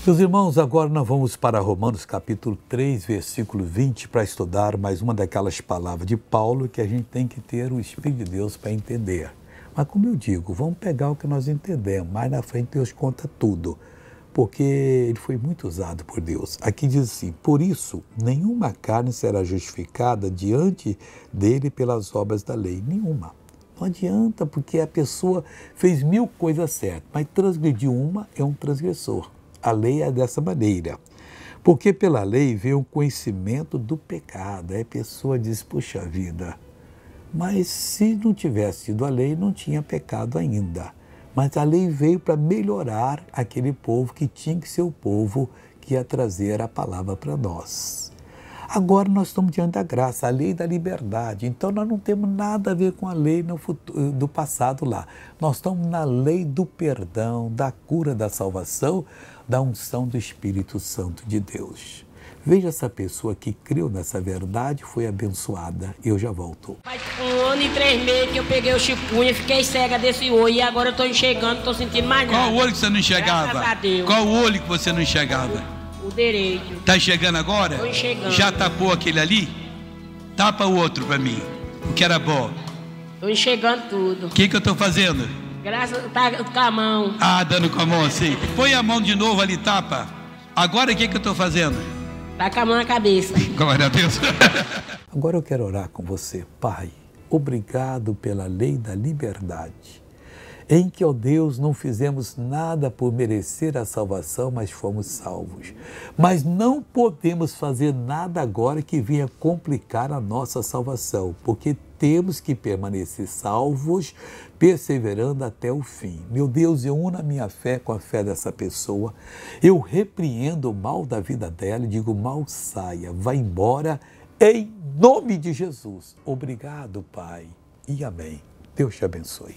Meus irmãos, agora nós vamos para Romanos capítulo 3, versículo 20, para estudar mais uma daquelas palavras de Paulo que a gente tem que ter o Espírito de Deus para entender. Mas como eu digo, vamos pegar o que nós entendemos, mais na frente Deus conta tudo, porque ele foi muito usado por Deus. Aqui diz assim: por isso, nenhuma carne será justificada diante dele pelas obras da lei, nenhuma. Não adianta, porque a pessoa fez 1000 coisas certas, mas transgrediu uma, é um transgressor. A lei é dessa maneira, porque pela lei veio o conhecimento do pecado. Aí a pessoa diz: puxa vida, mas se não tivesse tido a lei, não tinha pecado ainda. Mas a lei veio para melhorar aquele povo que tinha que ser o povo que ia trazer a palavra para nós. Agora nós estamos diante da graça, a lei da liberdade. Então nós não temos nada a ver com a lei do passado lá. Nós estamos na lei do perdão, da cura, da salvação, da unção do Espírito Santo de Deus. Veja, essa pessoa que creu nessa verdade foi abençoada. Eu já volto. Faz 1 ano e 3 meses que eu peguei o chikungunya, fiquei cega desse olho e agora eu estou enxergando, estou sentindo mais nada. Qual o olho que você não enxergava? Graças a Deus. Qual o olho que você não enxergava? O direito. Tá enxergando agora? Estou enxergando. Já tapou aquele ali? Tapa o outro para mim, o que era bom. Estou enxergando tudo. O que eu estou fazendo? Graças tá com a mão. Ah, dando com a mão assim. Põe a mão de novo ali, tapa. Agora o que eu estou fazendo? Tá com a mão na cabeça. Glória a Deus. Agora eu quero orar com você. Pai, obrigado pela lei da liberdade, em que, ó Deus, não fizemos nada por merecer a salvação, mas fomos salvos. Mas não podemos fazer nada agora que venha complicar a nossa salvação, porque temos que permanecer salvos, perseverando até o fim. Meu Deus, eu uno a minha fé com a fé dessa pessoa, eu repreendo o mal da vida dela e digo: mal saia, vá embora, em nome de Jesus. Obrigado, Pai, e amém. Deus te abençoe.